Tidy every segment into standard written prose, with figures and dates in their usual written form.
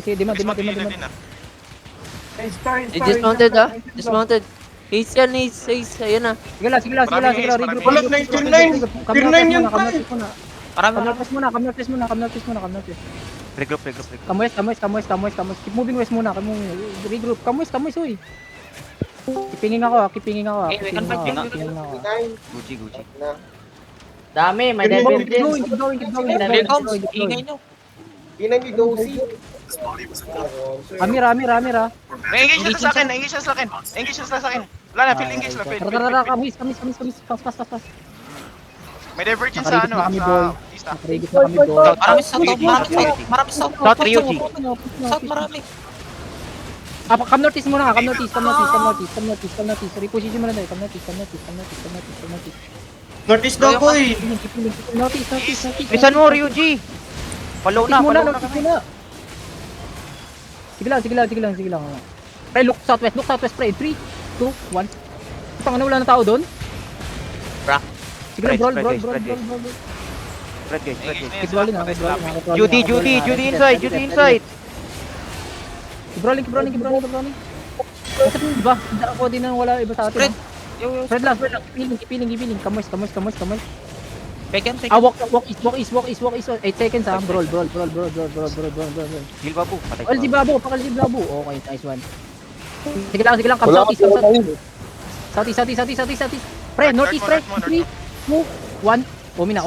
Sige, demand. Dismounted ah. Dismounted. Ace yan, ace. Ayan na. Sige lang. Regroup. Wala, 99. Tier 9 yan, pre. Marami. Come northeast muna. Regroup. Come west. Keep moving west muna. Regroup. Come west, uy. Kipingin ako. Okay, we can fight yun. Gucci. Dami, may Keep divergence. going. Here comes. Ingay nyo. Ina ni Dozy. Amira. Engage siya sa akin. Wala na, field engage na, field. Tara, kamis. Fast. May divergence Nakarigit sa na kami, sa boy. east. Nakarigit na kami doon. Marami south. South, Ryuji. South, marami. Come northeast muna. Come northeast. Reposition mo na tayo. Come northeast. Northeast daw, boy. Northeast. Bisan mo, Ryuji. Follow na Northeast kami. muna. Sige lang. Pre, look southwest, pre. 3, 2, 1. Pangano, wala na tao doon? Bra. Sige lang, brawl. Spread guys. Keep rolling. Judy inside. Keep rolling. Basta po ba? Hindi ako din nang wala iba sa atin. Spread. Spread lang. Keep healing. Come west. Pegan. Walk east. 8 seconds ha. Brawl. Heal babu. Patay. Pakal si Blabo. Okay, nice one. Sige lang. Come southeast. Pre, northeast, pre. 3, 2, 1. Ominaw.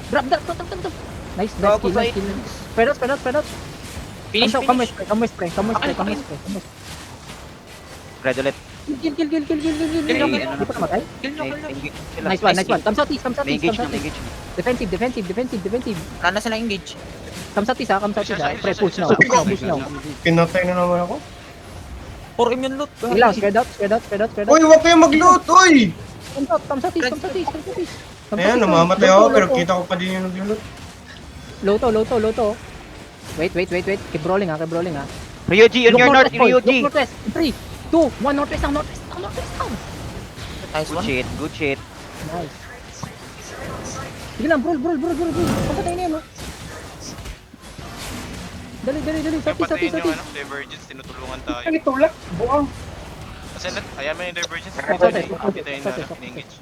Drop. Nice kill. Spread out. Finish. Come west, pre. Red ulit. Kill. Hindi pa namatay? Kill nyo. Nice one. Come southeast. May engage na. Defensive. Wala na silang engage. Come southeast ha. Pre, push now. Pinatay na naman ako. 4 immune loot. Sige lang, spread out. Uy, huwag kayo mag-loot, uy! Come southeast. Ayan, namamatay ako, pero kita ko pa din yung nag-loot. Low to. Wait. Keep rolling ha. Ryuji, on your north, boy. Ryuji. Look northwest. 3, 2, 1, northwest lang. Nice one. Good shit. Nice. Sige lang, brawl. Papatay na yan, oh. Dali. Patayin yung divergence, tinutulungan tayo. Ay, tulak, buang. Kasi ayan mo yung divergence. Patayin na, engage.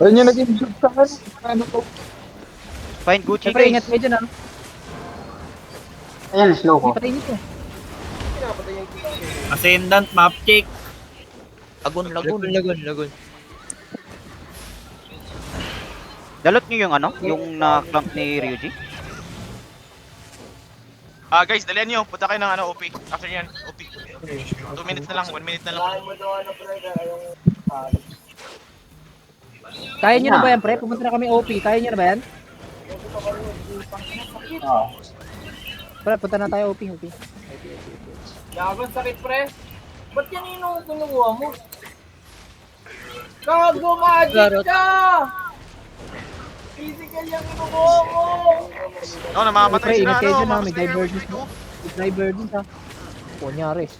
Ayun yung naging job sa akin. Ano to? Find Gucci Siyempre, ingat guys. kayo dyan, ha. Ayan, slow ko. Patayin nito. Ascendant, map check. Lagun. Dalot nyo yung yung na-clamp ni Ryuji. Guys, dalihan nyo. Punta kayo ng OP. After yan, OP. 2 minutes na lang, 1 minute na lang. Kaya nyo na ba yan, pre? Pumunta na kami OP. Kaya nyo na ba yan? Pre, punta na tayo OP. Yaman sakit pre. Ba't yan yung kinukuha mo? Gago magic ka! Physical yung kinukuha mo! No, namamatay Pre, sila. ingat kayo dyan, ha. May Mamatay sila. divergence, ha. Kunyari.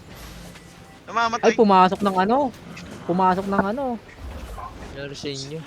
Namamatay. Ay, pumasok ng ano. Nangyari sa inyo.